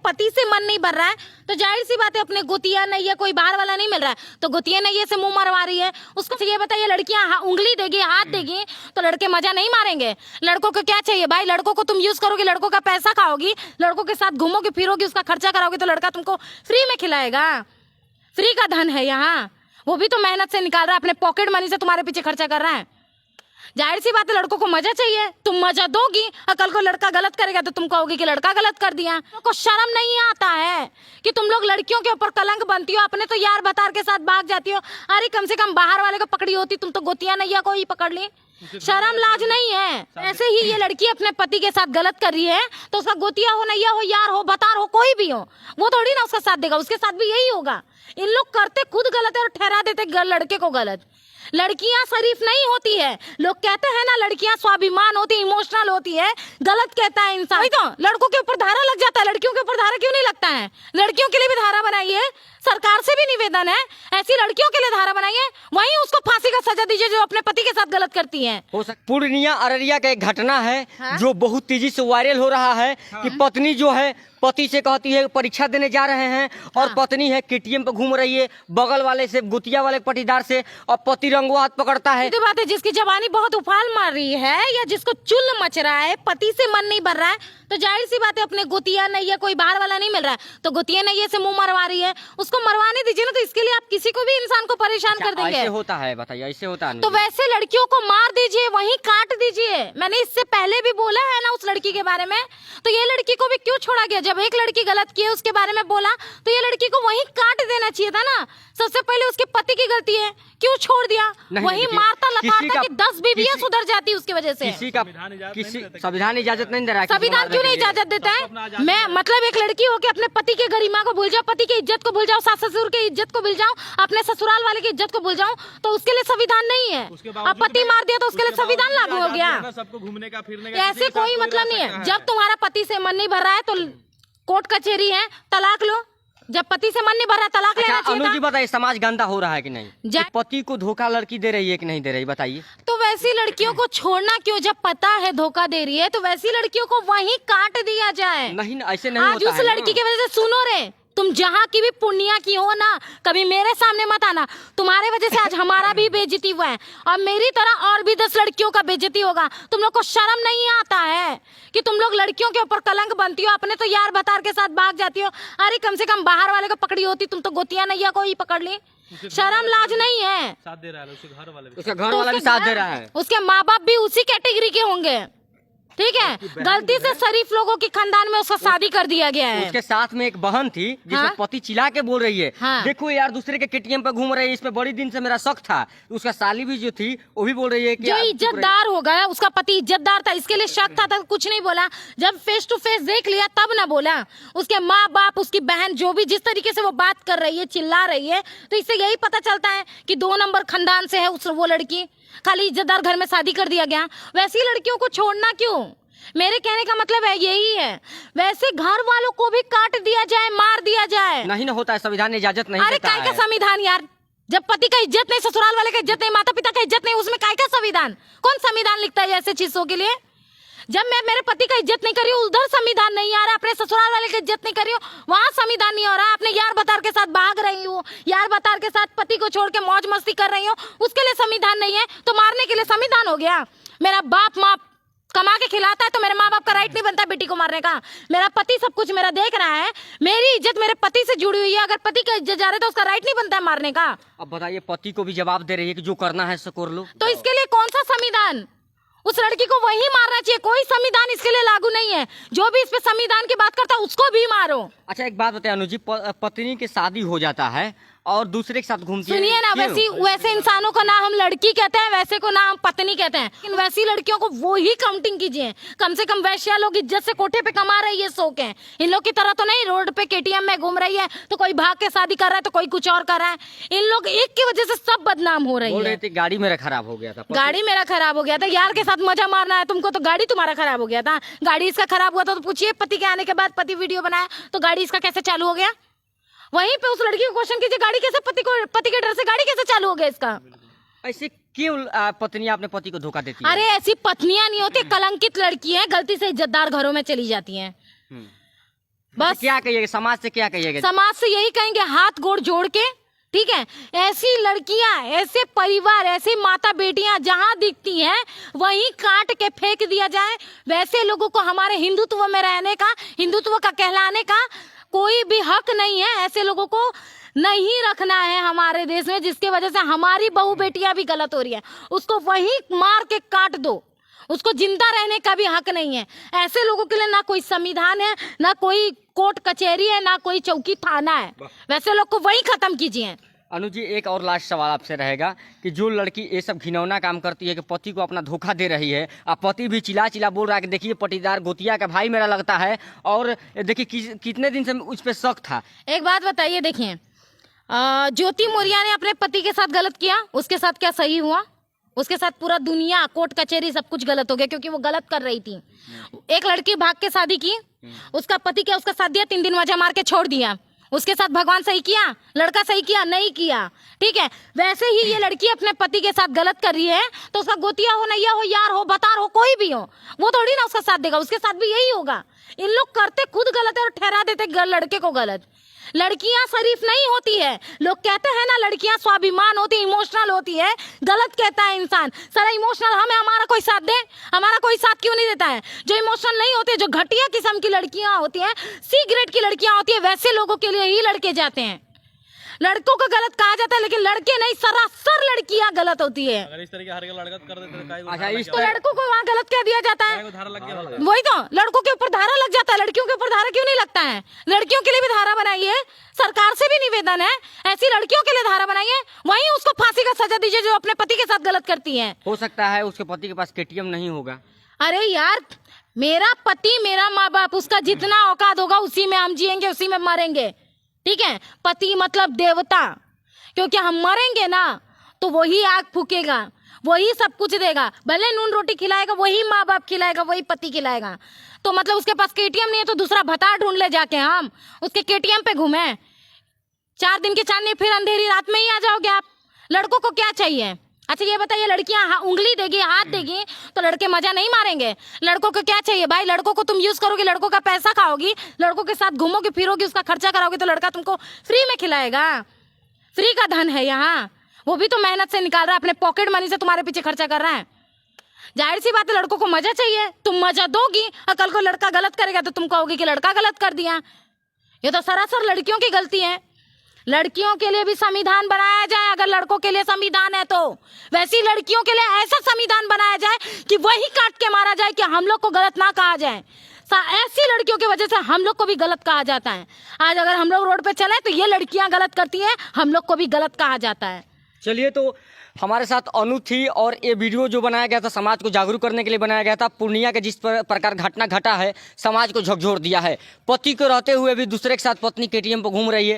पति से मन नहीं भर रहा है तो जाहिर सी बात है अपने गुतिया नहीं है, कोई बाहर वाला नहीं मिल रहा है तो गुतिया नहीं है से मुंह मरवा रही है। उसको ये बताइए, लड़कियां उंगली देगी, हाथ देगी तो लड़के मजा नहीं मारेंगे? लड़कों को क्या चाहिए भाई? लड़कों को तुम यूज करोगे, लड़कों का पैसा खाओगी, लड़कों के साथ घूमोगे फिरोगी, उसका खर्चा कराओगे तो लड़का तुमको फ्री में खिलाएगा? फ्री का धन है यहाँ, वो भी तो मेहनत से निकाल रहा है, अपने पॉकेट मनी से तुम्हारे पीछे खर्चा कर रहा है। जाहिर सी बात है लड़कों को मजा चाहिए, तुम मजा दोगी और कल को लड़का गलत करेगा तो तुम कहोगे कि लड़का गलत कर दिया। को शर्म नहीं आता है कि तुम लोग लड़कियों के ऊपर कलंक बनती हो, अपने तो यार बतार के साथ भाग जाती हो। अरे कम से कम बाहर वाले को पकड़ी होती, तुम तो गोतिया नैया को ही पकड़ ली। शर्म लाज नहीं है। ऐसे ही ये लड़की अपने पति के साथ गलत कर रही है तो उसका गोतिया हो, नैया हो, यार हो, बतार हो, कोई भी हो, वो थोड़ी ना उसका साथ देगा, उसके साथ भी यही होगा। इन लोग करते खुद गलत है और ठहरा देते लड़के को गलत। लड़कियां शरीफ नहीं होती है, लोग कहते हैं ना लड़कियां स्वाभिमान होती है, इमोशनल होती है, गलत कहता है इंसान। तो लड़कों के ऊपर धारा लग जाता है, लड़कियों के ऊपर धारा क्यों नहीं लगता है? लड़कियों के लिए भी धारा बनाइए, सरकार से भी निवेदन है, ऐसी लड़कियों के लिए धारा बनाइए, वहीं उसको फांसी का सजा दीजिए जो अपने पति के साथ गलत करती है। पूर्णिया अररिया का एक घटना है जो बहुत तेजी से वायरल हो रहा है कि पत्नी जो है पति से कहती है परीक्षा देने जा रहे हैं और पत्नी है केटीएम पे घूम रही है बगल वाले से, गुतिया वाले पटीदार से, और पति रंगो हाथ पकड़ता है। बात है जिसकी जवानी बहुत उफाल मार रही है या जिसको चुल मच रहा है, पति से मन नहीं भर रहा है तो जाहिर सी बात है अपने गुतिया नहीं है, कोई बाहर वाला नहीं मिल रहा है तो गुतिया नहीं है से मुंह मरवा रही है। उसको मरवाने दीजिए ना, तो इसके लिए आप किसी को भी इंसान को परेशान कर देंगे। ऐसे होता है, बताइए ऐसे होता है? तो वैसे लड़कियों को मार दीजिए, वहीं काट दीजिए। मैंने इससे पहले भी बोला है ना उस लड़की के बारे में, तो ये लड़की को भी क्यों छोड़ा गया? जब एक लड़की गलत की है उसके बारे में बोला तो ये लड़की को वहीं काट देना चाहिए था ना। सबसे पहले उसके पति की गलती है, क्यों छोड़ दिया? वहीं मारता लताड़ता कि 10 बीवियां सुधर जाती उसके वजह से। किसी संविधान इजाजत नहीं दे रहा है। संविधान क्यों नहीं इजाजत देता है? मैं मतलब एक लड़की हो के अपने पति के गरिमा को भूल जाओ, पति की इज्जत को भूल जाओ, सास ससुर की इज्जत को भूल जाओ, अपने ससुराल वाले की इज्जत को भूल जाओ, तो उसके लिए संविधान नहीं है। अब पति मार दिया तो उसके लिए संविधान लागू हो गया? सबको घूमने का फिरने का ऐसे कोई मतलब नहीं है। जब तुम्हारा पति से मन नहीं भर रहा है तो कोर्ट कचहरी है, तलाक लो। जब पति से मन नहीं भर रहा तलाक लेना चाहिए। अनुजी बताइए, समाज गंदा हो रहा है कि नहीं? पति को धोखा लड़की दे रही है कि नहीं दे रही, बताइए। तो वैसी लड़कियों को छोड़ना क्यों? जब पता है धोखा दे रही है तो वैसी लड़कियों को वहीं काट दिया जाए। नहीं, ऐसे नहीं आज होता उस है लड़की की वजह से सुनो रे, तुम जहाँ की भी पुण्या की हो ना, कभी मेरे सामने मत आना। तुम्हारे वजह से आज हमारा भी बेइज्जती हुआ है और मेरी तरह और भी 10 लड़कियों का बेइज्जती होगा। तुम लोग को शर्म नहीं आता है कि तुम लोग लड़कियों के ऊपर कलंक बनती हो, अपने तो यार बतार के साथ भाग जाती हो। अरे कम से कम बाहर वाले को पकड़ी होती, तुम तो गोतिया नैया को ही पकड़ ली। शर्म लाज नहीं है। साथ दे रहा है उसके घर वाले भी, उसका घर वाला भी साथ दे रहा है, उसके माँ बाप भी उसी कैटेगरी के होंगे। ठीक है, गलती से शरीफ लोगों के खानदान में उसका शादी कर दिया गया है। उसके साथ में एक बहन थी जिसमें पति चिल्ला के बोल रही है, देखो यार दूसरे के केटीएम पे घूम रही है, इसमें बड़ी दिन से मेरा शक था। उसका साली भी जो थी वो भी बोल रही है कि जो इज्जतदार होगा, उसका पति इज्जतदार था, इसके लिए शक था तो कुछ नहीं बोला। जब फेस टू फेस देख लिया तब ना बोला। उसके माँ बाप, उसकी बहन, जो भी जिस तरीके से वो बात कर रही है, चिल्ला रही है, तो इससे यही पता चलता है कि 2 नंबर खानदान से है वो लड़की। खाली इज्जतदार घर में शादी कर दिया गया। वैसी लड़कियों को छोड़ना क्यों? मेरे कहने का मतलब है यही है। वैसे घर वालों को भी काट दिया जाए, मार दिया जाए। नहीं ना होता है, संविधान इजाजत नहीं अरे देता है। काय का संविधान यार? जब पति का इज्जत नहीं, ससुराल वाले का इज्जत नहीं, माता पिता का इज्जत नहीं, उसमें काय का संविधान? कौन संविधान लिखता है ऐसे चीजों के लिए? जब मैं मेरे पति का इज्जत नहीं कर रही हूँ उधर संविधान नहीं आ रहा, अपने ससुराल वाले की इज्जत नहीं कर रही हूँ वहाँ संविधान नहीं हो रहा, अपने यार बतार के साथ भाग रही हूँ, यार बतार के साथ पति को छोड़ के मौज मस्ती कर रही हूँ, उसके लिए संविधान नहीं है तो मारने के लिए संविधान हो गया। मेरा बाप माँ कमा के खिलाता है तो मेरे माँ बाप का राइट नहीं बनता बेटी को मारने का। मेरा पति सब कुछ मेरा देख रहा है, मेरी इज्जत मेरे पति से जुड़ी हुई है। अगर पति का इज्जत जा रहा है तो उसका राइट नहीं बनता है मारने का। अब बताइए, पति को भी जवाब दे रही है कि जो करना है सो कर लो, तो इसके लिए कौन सा संविधान? उस लड़की को वही मारना चाहिए, कोई संविधान इसके लिए लागू नहीं है। जो भी इस पे संविधान की बात करता है उसको भी मारो। अच्छा एक बात बताइए अनुजी, पत्नी की शादी हो जाता है और दूसरे के साथ घूमती है, सुनिए ना, वैसे इंसानों को ना हम लड़की कहते हैं, वैसे को ना हम पत्नी कहते हैं, लेकिन वैसी लड़कियों को वो ही काउंटिंग कीजिए। कम से कम वैश्या लोग इज्जत से कोठे पे कमा रही है, शौक है। इन लोग की तरह तो नहीं रोड पे केटीएम में घूम रही है, तो कोई भाग के शादी कर रहा है तो कोई कुछ और कर रहा है। इन लोग एक की वजह से सब बदनाम हो रही है। गाड़ी मेरा खराब हो गया था, गाड़ी मेरा खराब हो गया था, यार के साथ मजा मारना है तुमको तो गाड़ी तुम्हारा खराब हो गया था। गाड़ी इसका खराब हुआ था तो पूछिए, पति के आने के बाद पति वीडियो बनाया तो गाड़ी इसका कैसे चालू हो गया? वहीं पे उस लड़की को क्वेश्चन कीजिए, गाड़ी कैसे पति के डर से गाड़ी कैसे चालू हो गया इसका? ऐसे क्यों पत्नियां अपने पति को धोखा देती है? अरे ऐसी पत्नियां नहीं होती, कलंकित लड़की है, गलती से इज्जतदार घरों में चली जाती हैं। बस क्या कहिएगा, समाज से क्या कहिएगा? समाज से यही कहेंगे, हाथ गोड़ जोड़ के, ठीक है, ऐसी लड़कियां, ऐसे परिवार, ऐसी माता बेटियां जहां दिखती हैं वहीं काट के फेंक दिया जाए। वैसे लोगों को हमारे हिंदुत्व में रहने का, हिंदुत्व का कहलाने का कोई भी हक नहीं है। ऐसे लोगों को नहीं रखना है हमारे देश में, जिसके वजह से हमारी बहू बेटियां भी गलत हो रही है। उसको वहीं मार के काट दो, उसको जिंदा रहने का भी हक नहीं है। ऐसे लोगों के लिए ना कोई संविधान है, ना कोई कोर्ट कचहरी है, ना कोई चौकी थाना है। वैसे लोग को वहीं खत्म कीजिए। अनुज जी, एक और लास्ट सवाल आपसे रहेगा कि जो लड़की ये सब घिनौना काम करती है कि पति को अपना धोखा दे रही है, और पति भी चिल्ला चिल्ला बोल रहा है कि देखिए पटीदार गोतिया का भाई मेरा लगता है, और देखिए कितने दिन से उस पर शक था। एक बात बताइए, देखिए ज्योति मौर्य ने अपने पति के साथ गलत किया, उसके साथ क्या सही हुआ? उसके साथ पूरा दुनिया, कोर्ट कचहरी सब कुछ गलत हो गया, क्योंकि वो गलत कर रही थी। एक लड़की भाग के शादी की, उसका पति क्या उसका साथ दिया, 3 दिन वजह मार के छोड़ दिया। उसके साथ भगवान सही किया? लड़का सही किया? नहीं किया। ठीक है, वैसे ही ये लड़की अपने पति के साथ गलत कर रही है, तो उसका गोतिया हो, नैया हो, यार हो, बतार हो, कोई भी हो, वो थोड़ी ना उसका साथ देगा। उसके साथ भी यही होगा। इन लोग करते खुद गलत है और ठहरा देते लड़के को गलत। लड़कियां शरीफ नहीं होती है। लोग कहते हैं ना लड़कियां स्वाभिमान होती है, इमोशनल होती है। गलत कहता है इंसान। सारा इमोशनल हमें हमारा कोई साथ दे, हमारा कोई साथ क्यों नहीं देता है? जो इमोशनल नहीं होते, जो घटिया किस्म की लड़कियां होती हैं, सी ग्रेड की लड़कियां होती है, वैसे लोगों के लिए ही लड़के जाते हैं। लड़कों को गलत कहा जाता है, लेकिन लड़के नहीं, सरासर लड़कियां गलत होती है। अगर इस तरीके हर लड़का कर देते तो काहे को अच्छा, धारा इस लग तो लड़कों को वहाँ गलत कह दिया जाता है। काहे को धारा लग गया? वही तो, लड़कों के ऊपर धारा लग जाता है, लड़कियों के ऊपर धारा क्यों नहीं लगता है? लड़कियों के लिए भी धारा बनाइए, सरकार से भी निवेदन है, ऐसी लड़कियों के लिए धारा बनाइए, वहीं उसको फांसी का सजा दीजिए जो अपने पति के साथ गलत करती है। हो सकता है उसके पति के पास केटीएम नहीं होगा। अरे यार, मेरा पति, मेरा माँ बाप, उसका जितना औकात होगा उसी में हम जिएंगे, उसी में मरेंगे। ठीक है, पति मतलब देवता, क्योंकि हम मरेंगे ना तो वही आग फूकेगा, वही सब कुछ देगा। भले नून रोटी खिलाएगा, वही माँ बाप खिलाएगा, वही पति खिलाएगा। तो मतलब उसके पास केटीएम नहीं है तो दूसरा भतार ढूंढ ले जाके हम उसके केटीएम पे घूमे। 4 दिन की चांदनी, फिर अंधेरी रात में ही आ जाओगे आप। लड़कों को क्या चाहिए? अच्छा ये बताइए, लड़कियां उंगली देगी, हाथ देगी तो लड़के मजा नहीं मारेंगे? लड़कों को क्या चाहिए भाई? लड़कों को तुम यूज करोगे, लड़कों का पैसा खाओगी, लड़कों के साथ घूमोगे फिरोगे, उसका खर्चा कराओगे, तो लड़का तुमको फ्री में खिलाएगा? फ्री का धन है यहाँ, वो भी तो मेहनत से निकाल रहा है, अपने पॉकेट मनी से तुम्हारे पीछे खर्चा कर रहा है। जाहिर सी बात है, लड़कों को मजा चाहिए, तुम मजा दोगी, और कल को लड़का गलत करेगा तो तुम कहोगे कि लड़का गलत कर दिया। ये तो सरासर लड़कियों की गलती है। लड़कियों के लिए भी संविधान बनाया जाए, अगर लड़कों के लिए संविधान है तो वैसी लड़कियों के लिए ऐसा संविधान बनाया जाए कि वही काट के मारा जाए, कि हम लोग को गलत ना कहा जाए। ऐसी लड़कियों की वजह से हम लोग को भी गलत कहा जाता है। आज अगर हम लोग रोड पे चले तो ये लड़कियां गलत करती हैं, हम लोग को भी गलत कहा जाता है। चलिए, तो हमारे साथ अनु थी, और ये वीडियो जो बनाया गया था समाज को जागरूक करने के लिए बनाया गया था। पूर्णिया के जिस प्रकार घटना घटा है, समाज को झकझोर दिया है। पति को रहते हुए भी दूसरे के साथ पत्नी केटीएम पर घूम रही है,